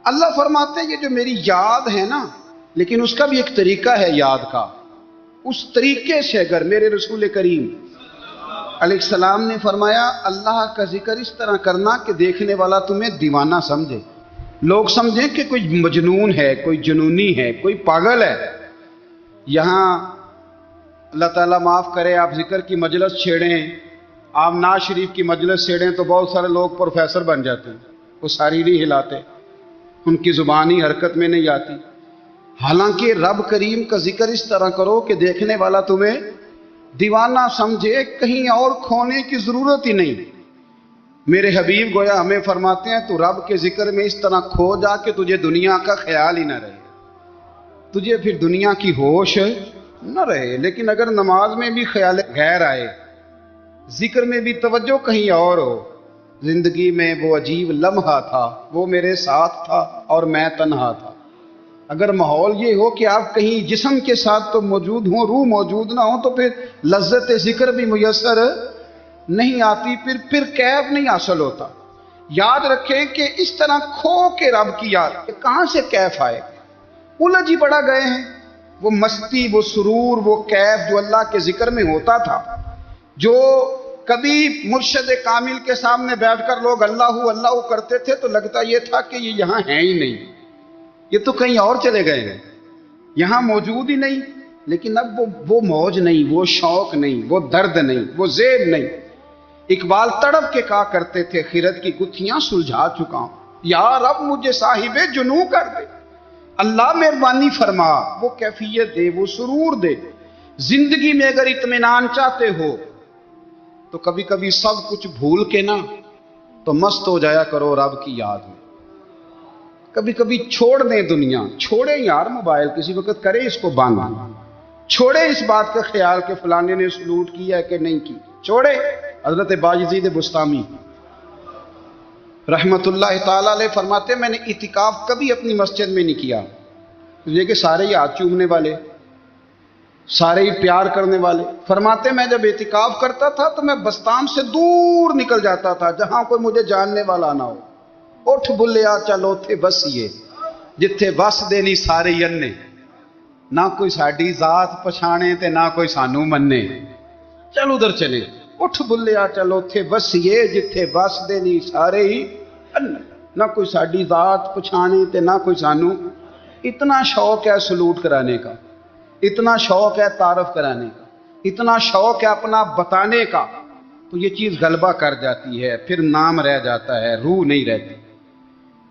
اللہ فرماتے ہیں یہ جو میری یاد ہے نا، لیکن اس کا بھی ایک طریقہ ہے یاد کا، اس طریقے سے اگر میرے رسول کریم علیہ السلام نے فرمایا اللہ کا ذکر اس طرح کرنا کہ دیکھنے والا تمہیں دیوانہ سمجھے، لوگ سمجھیں کہ کوئی مجنون ہے، کوئی جنونی ہے، کوئی پاگل ہے۔ یہاں اللہ تعالیٰ معاف کرے، آپ ذکر کی مجلس چھیڑیں، آپ ناز شریف کی مجلس چھیڑیں تو بہت سارے لوگ پروفیسر بن جاتے ہیں، وہ ساری نہیں ہلاتے، ان کی زبان ہی حرکت میں نہیں آتی۔ حالانکہ رب کریم کا ذکر اس طرح کرو کہ دیکھنے والا تمہیں دیوانہ سمجھے، کہیں اور کھونے کی ضرورت ہی نہیں۔ میرے حبیب گویا ہمیں فرماتے ہیں تو رب کے ذکر میں اس طرح کھو جا کہ تجھے دنیا کا خیال ہی نہ رہے، تجھے پھر دنیا کی ہوش نہ رہے۔ لیکن اگر نماز میں بھی خیال غیر آئے، ذکر میں بھی توجہ کہیں اور ہو، زندگی میں وہ عجیب لمحہ تھا، وہ میرے ساتھ تھا اور میں تنہا تھا۔ اگر ماحول یہ ہو کہ آپ کہیں جسم کے ساتھ تو موجود ہوں، روح موجود نہ ہو، تو پھر لذت ذکر بھی میسر نہیں آتی، پھر کیف نہیں حاصل ہوتا۔ یاد رکھیں کہ اس طرح کھو کے رب کی یاد کہاں سے کیف آئے؟ الجھ ہی بڑا گئے ہیں۔ وہ مستی، وہ سرور، وہ کیف جو اللہ کے ذکر میں ہوتا تھا، جو کبھی مرشد کامل کے سامنے بیٹھ کر لوگ اللہ اللہ کرتے تھے تو لگتا یہ تھا کہ یہ یہاں ہیں ہی نہیں، یہ تو کہیں اور چلے گئے ہیں، یہاں موجود ہی نہیں۔ لیکن اب وہ موج نہیں، وہ شوق نہیں، وہ درد نہیں، وہ زیب نہیں۔ اقبال تڑپ کے کہا کرتے تھے خیرت کی گتھیاں سلجھا چکا ہوں، یا رب مجھے صاحب جنوں کر دے، اللہ مہربانی فرما، وہ کیفیت دے، وہ سرور دے۔ زندگی میں اگر اطمینان چاہتے ہو تو کبھی کبھی سب کچھ بھول کے نا تو مست ہو جایا کرو رب کی یاد میں۔ کبھی کبھی چھوڑ دیں دنیا، چھوڑیں یار موبائل، کسی وقت کریں اس کو بند، چھوڑیں اس بات کا خیال کہ فلانے نے سلوٹ کیا ہے کہ نہیں کی، چھوڑیں۔ حضرت باجزید بستامی رحمت اللہ تعالیٰ علیہ فرماتے میں نے اعتکاف کبھی اپنی مسجد میں نہیں کیا، یہ کہ سارے ہی ہاتھ چومنے والے، سارے ہی پیار کرنے والے۔ فرماتے میں جب اعتکاف کرتا تھا تو میں بستام سے دور نکل جاتا تھا جہاں کوئی مجھے جاننے والا نہ ہو۔ اٹھ بلیا چلو تھے بسیے جتھے بس دینی سارے اننے، نہ کوئی ساڈی ذات پچھانے تے نہ کوئی سانو مننے، چل ادھر چلے۔ اٹھ بلیا چلو تھے بسیے جتھے بس دینی سارے ہی اننے، نہ کوئی ساڈی ذات پچھانے تے نہ کوئی سانو۔ اتنا شوق ہے سلوٹ کرانے کا، اتنا شوق ہے تعارف کرانے کا، اتنا شوق ہے اپنا بتانے کا، تو یہ چیز غلبہ کر جاتی ہے، پھر نام رہ جاتا ہے، روح نہیں رہتی،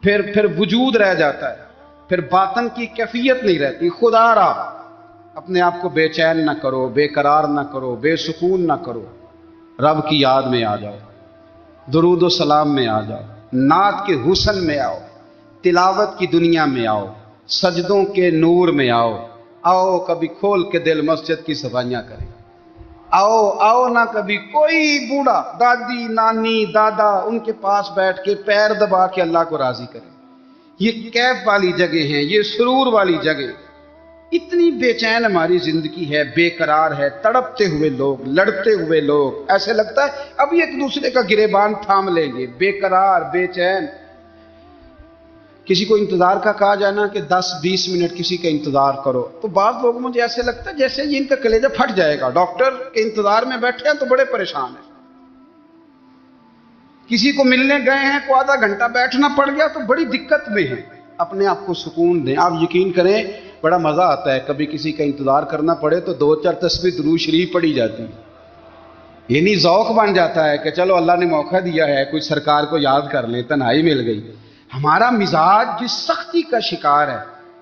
پھر وجود رہ جاتا ہے، پھر باطن کی کیفیت نہیں رہتی۔ خدا را اپنے آپ کو بے چین نہ کرو، بے قرار نہ کرو، بے سکون نہ کرو، رب کی یاد میں آ جاؤ، درود و سلام میں آ جاؤ، نعت کے حسن میں آؤ، تلاوت کی دنیا میں آؤ، سجدوں کے نور میں آؤ۔ آؤ کبھی کھول کے دل مسجد کی صفائیاں کریں، آؤ نہ کبھی کوئی بوڑھا، دادی، نانی، دادا، ان کے پاس بیٹھ کے پیر دبا کے اللہ کو راضی کریں۔ یہ کیف والی جگہ ہیں، یہ سرور والی جگہ۔ اتنی بے چین ہماری زندگی ہے، بے قرار ہے، تڑپتے ہوئے لوگ، لڑتے ہوئے لوگ، ایسے لگتا ہے ابھی ایک دوسرے کا گریبان تھام لیں گے، بے قرار، بے چین۔ کسی کو انتظار کا کہا جانا کہ 10-20 منٹ کسی کا انتظار کرو، تو بعض لوگ مجھے ایسے لگتا ہے جیسے یہ ان کا کلیجہ پھٹ جائے گا، ڈاکٹر کے انتظار میں بیٹھے ہیں تو بڑے پریشان ہیں۔ کسی کو ملنے گئے ہیں کو آدھا گھنٹہ بیٹھنا پڑ گیا تو بڑی دقت میں ہیں۔ اپنے آپ کو سکون دیں۔ آپ یقین کریں بڑا مزہ آتا ہے، کبھی کسی کا انتظار کرنا پڑے تو 2-4 تسبیح درود شریف پڑھی جاتی ہے، یعنی ذوق بن جاتا ہے کہ چلو اللہ نے موقع دیا ہے، کوئی سرکار کو یاد کر لیں، تنہائی مل گئی۔ ہمارا مزاج جس سختی کا شکار ہے،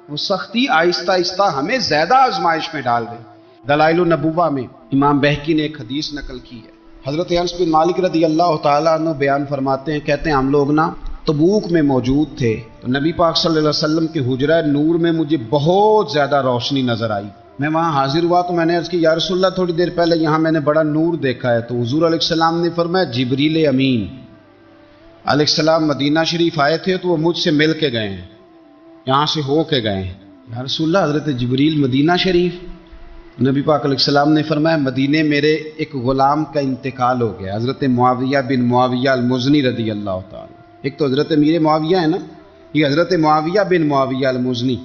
وہ سختی آہستہ آہستہ ہمیں زیادہ آزمائش میں ڈال دے۔ دلائل النبوہ میں امام بہقی نے ایک حدیث نقل کی ہے، حضرت انس بن مالک رضی اللہ تعالیٰ عنہ بیان فرماتے ہیں، کہتے ہیں ہم لوگ نا تبوک میں موجود تھے تو نبی پاک صلی اللہ علیہ وسلم کے حجرہ نور میں مجھے بہت زیادہ روشنی نظر آئی۔ میں وہاں حاضر ہوا تو میں نے عرض کی یا رسول اللہ تھوڑی دیر پہلے یہاں میں نے بڑا نور دیکھا ہے، تو حضور علیہ السلام نے فرمایا جبریل امین علیہ السلام مدینہ شریف آئے تھے تو وہ مجھ سے مل کے گئے ہیں، یہاں سے ہو کے گئے ہیں۔ یا رسول اللہ حضرت جبریل مدینہ شریف؟ نبی پاک علیہ السلام نے فرمایا مدینے میرے ایک غلام کا انتقال ہو گیا، حضرت معاویہ بن معاویہ المزنی رضی اللہ تعالیٰ۔ ایک تو حضرت امیر معاویہ ہے نا، یہ حضرت معاویہ بن معاویہ المزنی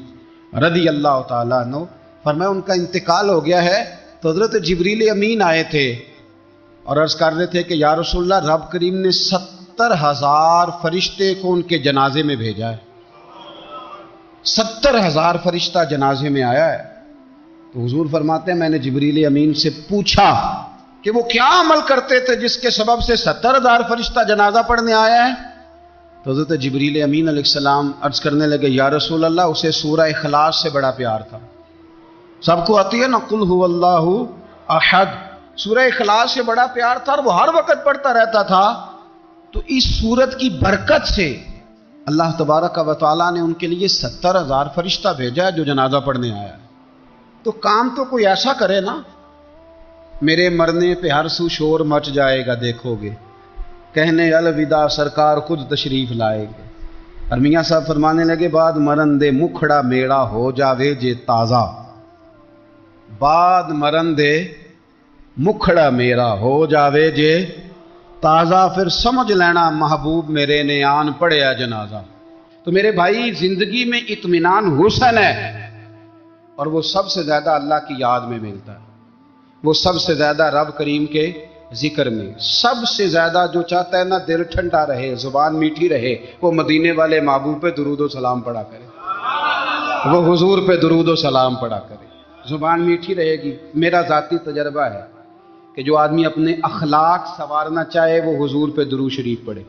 رضی اللہ تعالیٰ عنہ، فرمایا ان کا انتقال ہو گیا ہے تو حضرت جبریل امین آئے تھے اور عرض کر رہے تھے کہ یا رسول اللہ، رب کریم نے 70,000 فرشتے کو ان کے جنازے میں بھیجا ہے، 70,000 فرشتہ جنازے میں آیا ہے۔ تو حضور فرماتے ہیں میں نے جبریل امین سے پوچھا کہ وہ کیا عمل کرتے تھے جس کے سبب سے 70,000 فرشتہ جنازہ پڑھنے آیا ہے؟ تو حضرت جبریل امین علیہ السلام عرض کرنے لگے یا رسول اللہ، اسے سورہ اخلاص سے بڑا پیار تھا۔ سب کو آتی ہے نا قل هو اللہ احد، سورہ اخلاص سے بڑا پیار تھا اور وہ ہر وقت پڑھتا رہتا تھا۔ تو اس سورت کی برکت سے اللہ تبارک و تعالیٰ نے ان کے لیے 70,000 فرشتہ بھیجا ہے جو جنازہ پڑھنے آیا ہے۔ تو کام تو کوئی ایسا کرے نا، میرے مرنے پہ ہر سو شور مچ جائے گا دیکھو گے، کہنے الوداع سرکار خود تشریف لائے گے۔ اور میاں صاحب فرمانے لگے بعد مرن دے مکھڑا میڑا ہو جاوے جے تازہ، بعد مرن دے مکھڑا میرا ہو جاوے جے تازہ، پھر سمجھ لینا محبوب میرے نے آن پڑھیا جنازہ۔ تو میرے بھائی، زندگی میں اطمینان حسن ہے، اور وہ سب سے زیادہ اللہ کی یاد میں ملتا ہے، وہ سب سے زیادہ رب کریم کے ذکر میں، سب سے زیادہ جو چاہتا ہے نا دل ٹھنڈا رہے، زبان میٹھی رہے، وہ مدینے والے محبوب پہ درود و سلام پڑھا کرے، وہ حضور پہ درود و سلام پڑھا کرے، زبان میٹھی رہے گی۔ میرا ذاتی تجربہ ہے کہ جو آدمی اپنے اخلاق سنوارنا چاہے وہ حضور پہ درود شریف پڑھے،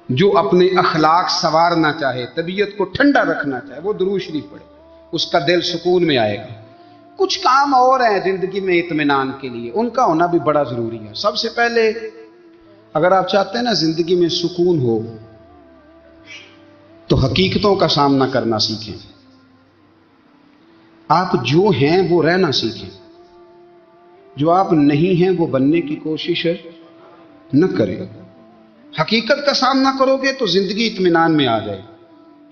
جو اپنے اخلاق سنوارنا چاہے، طبیعت کو ٹھنڈا رکھنا چاہے، وہ درود شریف پڑھے، اس کا دل سکون میں آئے گا۔ کچھ کام اور ہیں زندگی میں اطمینان کے لیے، ان کا ہونا بھی بڑا ضروری ہے۔ سب سے پہلے اگر آپ چاہتے ہیں نا زندگی میں سکون ہو تو حقیقتوں کا سامنا کرنا سیکھیں، آپ جو ہیں وہ رہنا سیکھیں، جو آپ نہیں ہیں وہ بننے کی کوشش نہ کریں۔ حقیقت کا سامنا کرو گے تو زندگی اطمینان میں آ جائے۔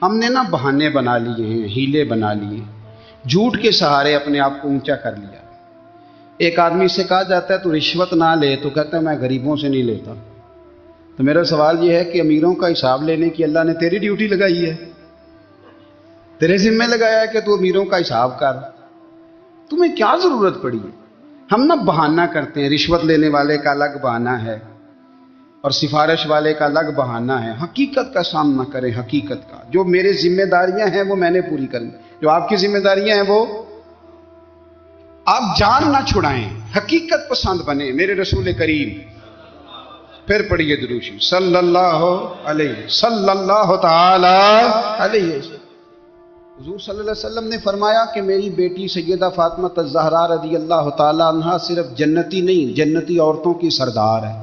ہم نے نا بہانے بنا لیے ہیں، ہیلے بنا لیے، جھوٹ کے سہارے اپنے آپ کو اونچا کر لیا۔ ایک آدمی سے کہا جاتا ہے تو رشوت نہ لے، تو کہتا ہے میں غریبوں سے نہیں لیتا۔ تو میرا سوال یہ ہے کہ امیروں کا حساب لینے کی اللہ نے تیری ڈیوٹی لگائی ہے، تیرے ذمہ لگایا ہے کہ تو امیروں کا حساب کر، تمہیں کیا ضرورت پڑی ہے؟ ہم نا بہانہ کرتے ہیں، رشوت لینے والے کا الگ بہانہ ہے اور سفارش والے کا الگ بہانہ ہے۔ حقیقت کا سامنا کریں، حقیقت کا، جو میرے ذمہ داریاں ہیں وہ میں نے پوری کرنی، جو آپ کی ذمہ داریاں ہیں وہ آپ جان نہ چھڑائیں، حقیقت پسند بنیں میرے رسول کریم۔ پھر پڑھیے درود شریف صلی اللہ تعالی علیہ وسلم۔ حضور صلی اللہ علیہ وسلم نے فرمایا کہ میری بیٹی سیدہ فاطمہ الزہرا رضی اللہ تعالی عنہا صرف جنتی نہیں، جنتی عورتوں کی سردار ہے۔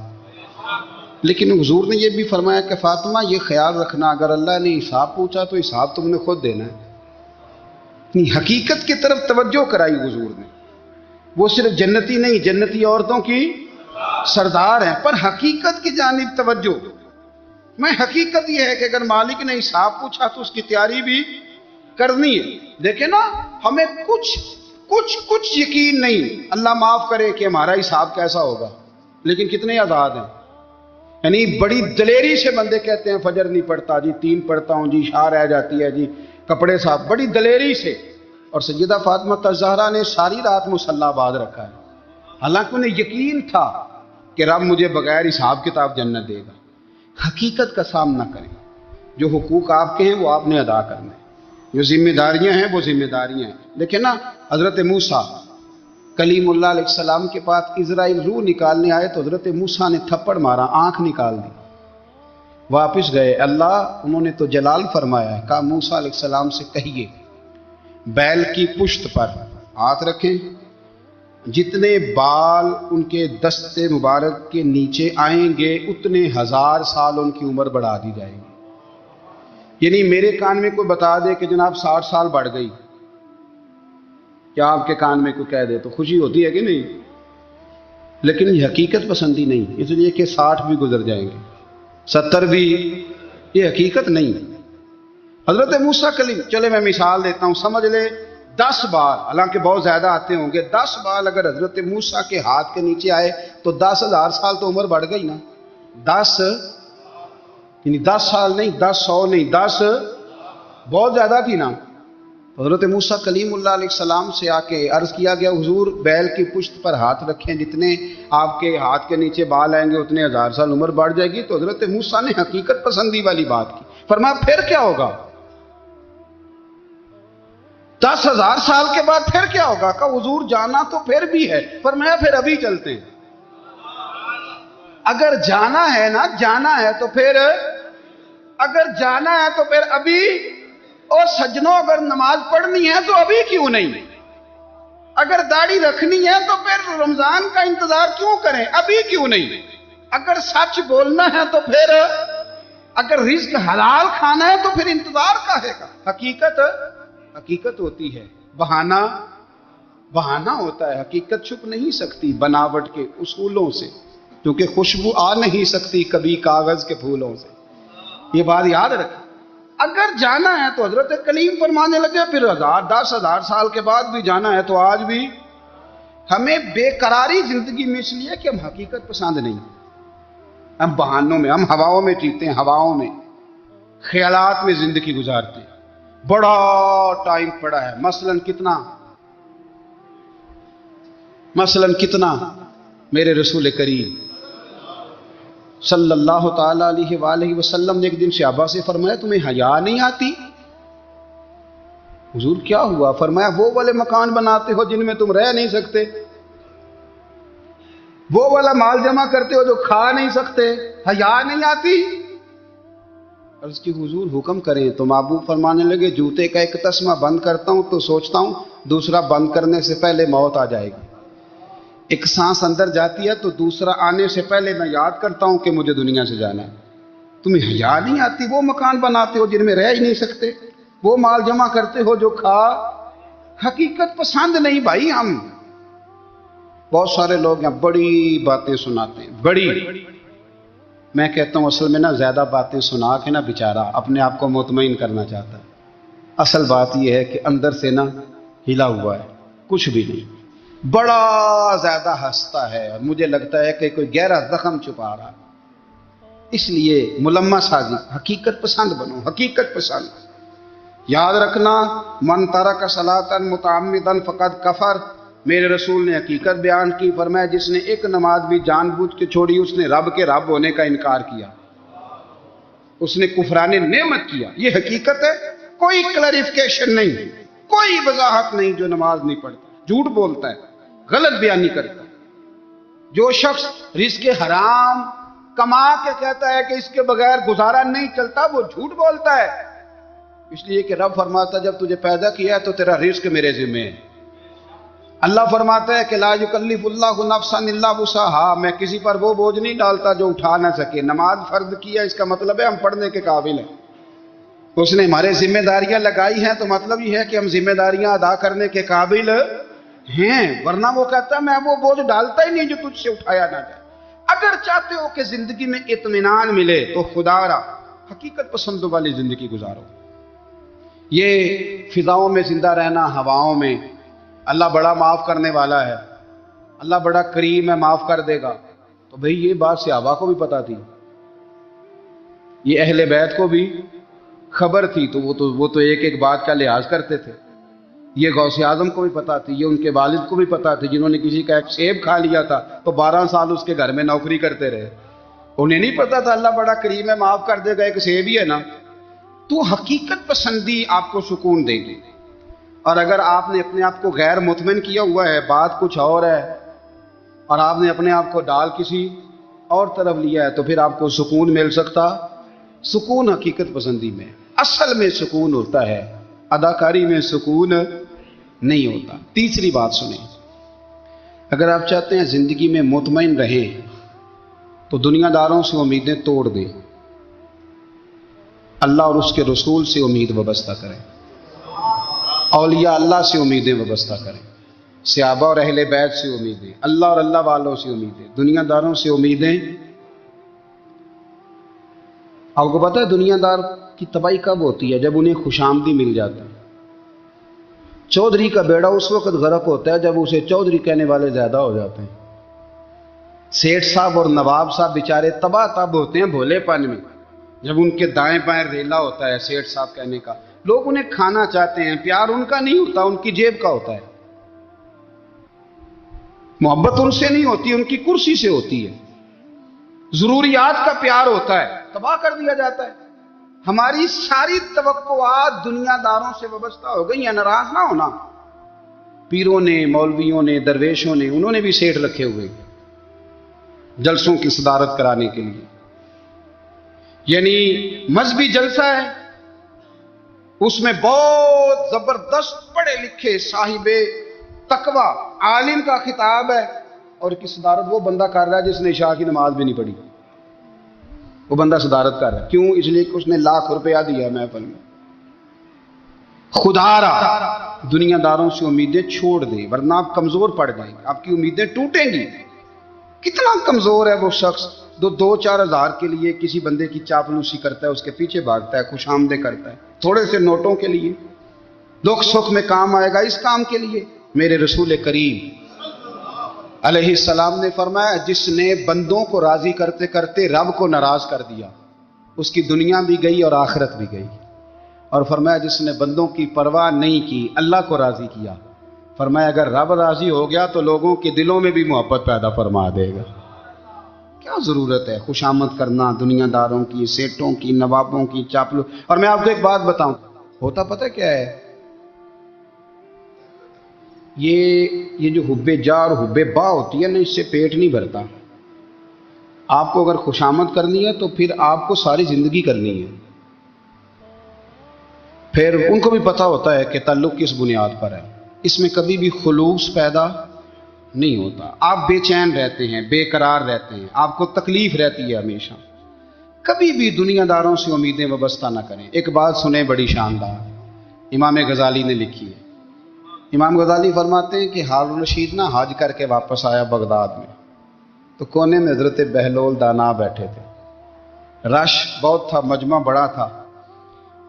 لیکن حضور نے یہ بھی فرمایا کہ فاطمہ یہ خیال رکھنا اگر اللہ نے حساب پوچھا تو حساب تم نے خود دینا ہے۔ حقیقت کی طرف توجہ کرائی حضور نے، وہ صرف جنتی نہیں، جنتی عورتوں کی سردار ہیں، پر حقیقت کی جانب توجہ۔ میں حقیقت یہ ہے کہ اگر مالک نے حساب پوچھا تو اس کی تیاری بھی کرنی ہے۔ دیکھیں نا، ہمیں کچھ یقین نہیں، اللہ معاف کرے کہ ہمارا حساب کیسا ہوگا، لیکن کتنے آزاد ہیں۔ یعنی بڑی دلیری سے بندے کہتے ہیں فجر نہیں پڑھتا جی، 3 پڑھتا ہوں جی، شاہ رہ جاتی ہے جی، کپڑے صاحب، بڑی دلیری سے۔ اور سیدہ فاطمہ الزہرا نے ساری رات مصلی باندھ رکھا ہے، حالانکہ انہیں یقین تھا کہ رب مجھے بغیر حساب کتاب جنت دے گا۔ حقیقت کا سامنا کریں، جو حقوق آپ کے ہیں وہ آپ نے ادا کرنا ہے، جو ذمہ داریاں ہیں وہ ذمہ داریاں ہیں۔ دیکھیں نا، حضرت موسیٰ کلیم اللہ علیہ السلام کے پاس اسرائیل روح نکالنے آئے تو حضرت موسیٰ نے تھپڑ مارا، آنکھ نکال دی، واپس گئے۔ اللہ انہوں نے تو جلال فرمایا ہے، کہا موسیٰ علیہ السلام سے کہیے بیل کی پشت پر ہاتھ رکھیں، جتنے بال ان کے دست مبارک کے نیچے آئیں گے اتنے 1000 سال ان کی عمر بڑھا دی جائے گی۔ یعنی میرے کان میں کوئی بتا دے کہ جناب 60 سال بڑھ گئی، کیا آپ کے کان میں کوئی کہہ دے تو خوشی ہوتی ہے کہ نہیں؟ لیکن یہ حقیقت پسندی نہیں، اس لیے کہ 60 بھی گزر جائیں گے، 70 بھی، یہ حقیقت نہیں۔ حضرت موسیٰ کلیم، چلے میں مثال دیتا ہوں، سمجھ لے 10 بال، حالانکہ بہت زیادہ آتے ہوں گے، 10 بال اگر حضرت موسیٰ کے ہاتھ کے نیچے آئے تو 10,000 سال تو عمر بڑھ گئی نا۔ 10 یعنی 10 سال نہیں، 10 100 نہیں، 10 بہت زیادہ تھی نا. حضرت موسیٰ کلیم اللہ علیہ السلام سے آ کے عرض کیا گیا حضور بیل کی پشت پر ہاتھ رکھیں، جتنے آپ کے ہاتھ کے نیچے بال آئیں گے اتنے 1000 سال عمر بڑھ جائے گی. تو حضرت موسیٰ نے حقیقت پسندی والی بات کی. فرمایا پھر کیا ہوگا؟ 10,000 سال کے بعد پھر کیا ہوگا؟ کہ حضور جانا تو پھر بھی ہے. فرمایا پھر ابھی چلتے ہیں. اگر جانا ہے نا، جانا ہے تو پھر، اگر جانا ہے تو پھر ابھی. اور سجنوں اگر نماز پڑھنی ہے تو ابھی کیوں نہیں؟ اگر داڑھی رکھنی ہے تو پھر رمضان کا انتظار کیوں کریں؟ ابھی کیوں نہیں؟ اگر سچ بولنا ہے تو پھر، اگر رزق حلال کھانا ہے تو پھر انتظار کاہے کا؟ حقیقت ہوتی ہے، بہانہ ہوتا ہے. حقیقت چھپ نہیں سکتی بناوٹ کے اصولوں سے، کیونکہ خوشبو آ نہیں سکتی کبھی کاغذ کے پھولوں سے. یہ بات یاد رکھیں. اگر جانا ہے تو حضرت کلیم فرمانے لگے پھر 10,000 سال کے بعد بھی جانا ہے. تو آج بھی ہمیں بے قراری زندگی میں اس لیے کہ ہم حقیقت پسند نہیں، ہم بہانوں میں، ہم ہواؤں میں جیتے ہیں، ہواؤں میں، خیالات میں زندگی گزارتے ہیں. بڑا ٹائم پڑا ہے. مثلاً کتنا میرے رسول کریم صلی اللہ تعالی علیہ وآلہ وسلم نے ایک دن صحابہ سے فرمایا تمہیں حیا نہیں آتی؟ حضور کیا ہوا؟ فرمایا وہ والے مکان بناتے ہو جن میں تم رہ نہیں سکتے، وہ والا مال جمع کرتے ہو جو کھا نہیں سکتے، حیا نہیں آتی؟ عرض کی حضور حکم کریں. تو محبوب فرمانے لگے جوتے کا ایک تسمہ بند کرتا ہوں تو سوچتا ہوں دوسرا بند کرنے سے پہلے موت آ جائے گی. ایک سانس اندر جاتی ہے تو دوسرا آنے سے پہلے میں یاد کرتا ہوں کہ مجھے دنیا سے جانا ہے. تمہیں حیا نہیں آتی؟ وہ مکان بناتے ہو جن میں رہ ہی نہیں سکتے، وہ مال جمع کرتے ہو جو کھا. حقیقت پسند نہیں بھائی. ہم بہت سارے لوگ ہیں بڑی باتیں سناتے ہیں، بڑی. میں کہتا ہوں اصل میں نا زیادہ باتیں سنا کے نا بیچارہ اپنے آپ کو مطمئن کرنا چاہتا ہے. اصل بات یہ ہے کہ اندر سے نا ہلا ہوا ہے، کچھ بھی نہیں. بڑا زیادہ ہنستا ہے اور مجھے لگتا ہے کہ کوئی گہرا زخم چھپا رہا. اس لیے ملمہ سازی. حقیقت پسند بنو، حقیقت پسند. یاد رکھنا من ترک صلاۃ متعمدا فقد کفر. میرے رسول نے حقیقت بیان کی. فرمایا جس نے ایک نماز بھی جان بوجھ کے چھوڑی اس نے رب کے رب ہونے کا انکار کیا، اس نے کفران نعمت کیا. یہ حقیقت ہے. کوئی کلیریفیکیشن نہیں، کوئی وضاحت نہیں. جو نماز نہیں پڑھتا، جھوٹ بولتا ہے، غلط بیانی کرتا ہے. جو شخص رزق حرام کما کے کہتا ہے کہ اس کے بغیر گزارا نہیں چلتا، وہ جھوٹ بولتا ہے. اس لیے کہ رب فرماتا ہے جب تجھے پیدا کیا ہے تو تیرا رزق میرے ذمہ ہے. اللہ فرماتا ہے کہ لا یکلف اللہ نفسا الا وسعہا. میں کسی پر وہ بوجھ نہیں ڈالتا جو اٹھا نہ سکے. نماز فرض کیا اس کا مطلب ہے ہم پڑھنے کے قابل ہیں. اس نے ہمارے ذمہ داریاں لگائی ہیں تو مطلب یہ ہے کہ ہم ذمہ داریاں ادا کرنے کے قابل ہیں. ورنہ وہ کہتا ہے میں وہ بوجھ ڈالتا ہی نہیں جو تجھ سے اٹھایا نہ جائے. اگر چاہتے ہو کہ زندگی میں اطمینان ملے تو خدا را حقیقت پسند والی زندگی گزارو. یہ فضاؤں میں زندہ رہنا، ہواؤں میں. اللہ بڑا معاف کرنے والا ہے، اللہ بڑا کریم ہے، معاف کر دے گا. تو بھئی یہ بات صحابہ کو بھی پتا تھی، یہ اہل بیت کو بھی خبر تھی. تو وہ تو ایک ایک بات کا لحاظ کرتے تھے. یہ غوث اعظم کو بھی پتا تھی، یہ ان کے والد کو بھی پتا تھی جنہوں نے کسی کا ایک سیب کھا لیا تھا تو 12 سال اس کے گھر میں نوکری کرتے رہے. انہیں نہیں پتا تھا اللہ بڑا کریم ہے، معاف کر دے گا، ایک سیب ہی ہے نا. تو حقیقت پسندی آپ کو سکون دے گی. اور اگر آپ نے اپنے آپ کو غیر مطمئن کیا ہوا ہے، بات کچھ اور ہے، اور آپ نے اپنے آپ کو ڈال کسی اور طرف لیا ہے، تو پھر آپ کو سکون مل سکتا. سکون حقیقت پسندی میں. اصل میں سکون ہوتا ہے، اداکاری میں سکون نہیں ہوتا. تیسری بات سنیں، اگر آپ چاہتے ہیں زندگی میں مطمئن رہیں تو دنیا داروں سے امیدیں توڑ دیں، اللہ اور اس کے رسول سے امید وابستہ کریں، اولیاء اللہ سے امیدیں وابستہ کریں، صحابہ اور اہل بیت سے امیدیں، اللہ اور اللہ والوں سے امیدیں. دنیا داروں سے امیدیں. آپ کو پتہ ہے دنیا دار کی تباہی کب ہوتی ہے؟ جب انہیں خوش آمدی مل جاتا ہے. چودھری کا بیڑا اس وقت غرق ہوتا ہے جب اسے چودھری کہنے والے زیادہ ہو جاتے ہیں. سیٹھ صاحب اور نواب صاحب بیچارے تباہ تب ہوتے ہیں بھولے پن میں. جب ان کے دائیں بائیں ریلا ہوتا ہے سیٹھ صاحب کہنے کا، لوگ انہیں کھانا چاہتے ہیں، پیار ان کا نہیں ہوتا، ان کی جیب کا ہوتا ہے، محبت ان سے نہیں ہوتی، ان کی کرسی سے ہوتی ہے، ضروریات کا پیار ہوتا ہے، تباہ کر دیا جاتا ہے۔ ہماری ساری توقعات دنیا داروں سے وابستہ ہو گئی ہیں، ناراض نہ ہونا۔ پیروں نے، مولویوں نے، درویشوں نے، انہوں نے بھی سیٹھ رکھے ہوئے جلسوں کی صدارت کرانے کے لیے، یعنی مذہبی جلسہ ہے، اس میں بہت زبردست پڑھے لکھے صاحب تقوی عالم کا خطاب ہے، اور کی صدارت وہ بندہ کر رہا ہے جس نے عشاء کی نماز بھی نہیں پڑھی، وہ بندہ صدارت کر رہا ہے۔ کیوں؟ اس لیے کہ اس نے ₹1,00,000 دیا محفل میں۔ خدا را دنیا داروں سے امیدیں چھوڑ دیں، ورنہ آپ کمزور پڑ جائیں گے، آپ کی امیدیں ٹوٹیں گی۔ کتنا کمزور ہے وہ شخص جو 2-4 ہزار کے لیے کسی بندے کی چاپلوسی کرتا ہے، اس کے پیچھے بھاگتا ہے، خوش آمدیں کرتا ہے، تھوڑے سے نوٹوں کے لیے، دکھ سکھ میں کام آئے گا اس کام کے لیے۔ میرے رسول کریم علیہ السلام نے فرمایا، جس نے بندوں کو راضی کرتے کرتے رب کو ناراض کر دیا، اس کی دنیا بھی گئی اور آخرت بھی گئی۔ اور فرمایا، جس نے بندوں کی پرواہ نہیں کی، اللہ کو راضی کیا، فرمایا اگر رب راضی ہو گیا تو لوگوں کے دلوں میں بھی محبت پیدا فرما دے گا۔ کیا ضرورت ہے خوش آمد کرنا دنیا داروں کی، سیٹوں کی، نوابوں کی، چاپلو۔ اور میں آپ کو ایک بات بتاؤں، ہوتا پتہ کیا ہے؟ یہ جو حب جا اور حب با ہوتی ہے نا، اس سے پیٹ نہیں بھرتا۔ آپ کو اگر خوش آمد کرنی ہے تو پھر آپ کو ساری زندگی کرنی ہے۔ پھر ان کو بھی پتہ ہوتا ہے کہ تعلق کس بنیاد پر ہے، اس میں کبھی بھی خلوص پیدا نہیں ہوتا۔ آپ بے چین رہتے ہیں، بے قرار رہتے ہیں، آپ کو تکلیف رہتی ہے ہمیشہ۔ کبھی بھی دنیا داروں سے امیدیں وابستہ نہ کریں۔ ایک بات سنیں بڑی شاندار، امام غزالی نے لکھی ہے۔ امام غزالی فرماتے ہیں کہ ہارون الرشید نہ حج کر کے واپس آیا بغداد میں، تو کونے میں حضرت بہلول دانا بیٹھے تھے، رش بہت تھا، مجمع بڑا تھا۔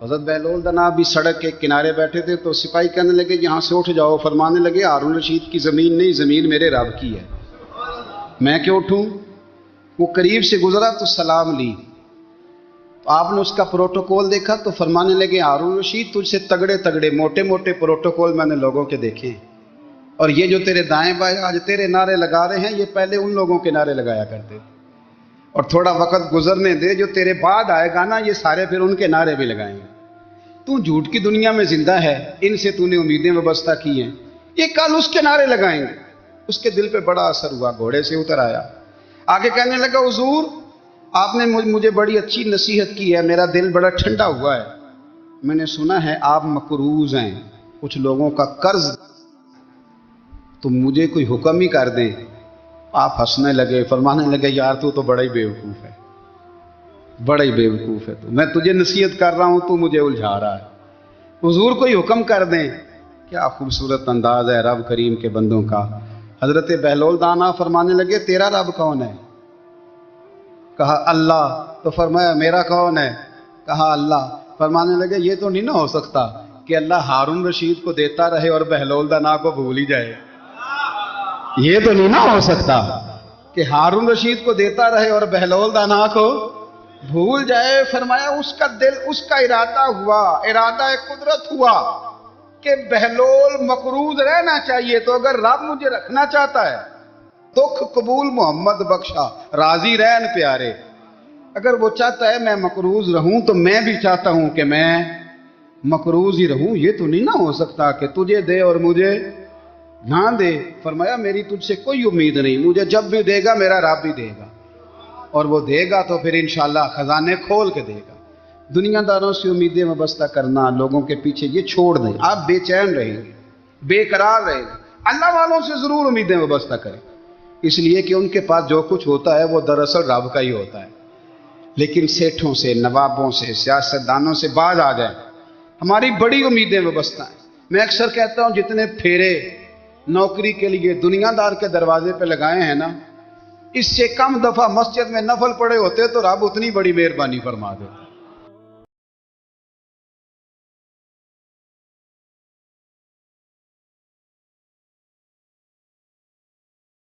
حضرت بہلول دانا بھی سڑک کے کنارے بیٹھے تھے، تو سپاہی کہنے لگے یہاں سے اٹھ جاؤ۔ فرمانے لگے ہارون الرشید کی زمین نہیں، زمین میرے رب کی ہے، میں کیوں اٹھوں؟ وہ قریب سے گزرا تو سلام لی، تو آپ نے اس کا پروٹوکول دیکھا تو فرمانے لگے ہارون الرشید تجھ سے تگڑے تگڑے موٹے موٹے پروٹوکول میں نے لوگوں کے دیکھے ہیں، اور یہ جو تیرے دائیں بائیں آج تیرے نعرے لگا رہے ہیں، یہ پہلے ان لوگوں کے نعرے لگایا کرتے تھے، اور تھوڑا وقت گزرنے دے، جو تیرے بعد آئے گا نا، یہ سارے پھر ان کے نعرے بھی لگائیں گے۔ تو جھوٹ کی دنیا میں زندہ ہے، ان سے تو نے امیدیں وابستہ کی ہیں، یہ کل اس کے نعرے لگائیں گے۔ اس کے دل پہ بڑا اثر ہوا، گھوڑے سے اتر آیا، آگے کہنے لگا حضور آپ نے مجھے بڑی اچھی نصیحت کی ہے، میرا دل بڑا ٹھنڈا ہوا ہے، میں نے سنا ہے آپ مقروض ہیں، کچھ لوگوں کا قرض، تو مجھے کوئی حکم ہی کر دیں۔ آپ ہنسنے لگے، فرمانے لگے یار تو بڑا ہی بیوقوف ہے، بڑا ہی بیوقوف ہے، تو میں تجھے نصیحت کر رہا ہوں، تو مجھے الجھا رہا ہے، حضور کوئی حکم کر دیں۔ کیا خوبصورت انداز ہے رب کریم کے بندوں کا۔ حضرت بہلول دانا فرمانے لگے تیرا رب کون ہے؟ کہا اللہ۔ تو فرمایا میرا کون ہے؟ کہا اللہ۔ فرمانے لگے یہ تو نہیں نہ ہو سکتا کہ اللہ ہارون رشید کو دیتا رہے اور بہلول دانا کو بھول ہی جائے، یہ تو نہیں نہ ہو سکتا کہ ہارون رشید کو دیتا رہے اور بہلول دانا کو بھول جائے۔ فرمایا اس کا دل، اس کا ارادہ ہوا، ارادہ قدرت ہوا کہ بہلول مقروض رہنا چاہیے، تو اگر رب مجھے رکھنا چاہتا ہے، دکھ قبول محمد بخشا، راضی رہن پیارے، اگر وہ چاہتا ہے میں مقروض رہوں تو میں بھی چاہتا ہوں کہ میں مقروض ہی رہوں، یہ تو نہیں نہ ہو سکتا کہ تجھے دے اور مجھے نہ دے۔ فرمایا میری تجھ سے کوئی امید نہیں، مجھے جب بھی دے گا میرا رب بھی دے گا، اور وہ دے گا تو پھر انشاءاللہ خزانے کھول کے دے گا۔ دنیا داروں سے امیدیں وابستہ کرنا، لوگوں کے پیچھے، یہ چھوڑ دیں، آپ بے چین رہیں گے، بے قرار رہیں گے۔ اللہ والوں سے ضرور امیدیں وابستہ کریں، اس لیے کہ ان کے پاس جو کچھ ہوتا ہے وہ دراصل رب کا ہی ہوتا ہے۔ لیکن سیٹھوں سے، نوابوں سے، سیاستدانوں سے باز آ جائیں، ہماری بڑی امیدیں وابستہ ہیں۔ میں اکثر کہتا ہوں جتنے پھیرے نوکری کے لیے دنیا دار کے دروازے پہ لگائے ہیں نا، اس سے کم دفعہ مسجد میں نفل پڑے ہوتے تو رب اتنی بڑی مہربانی فرما دیتا۔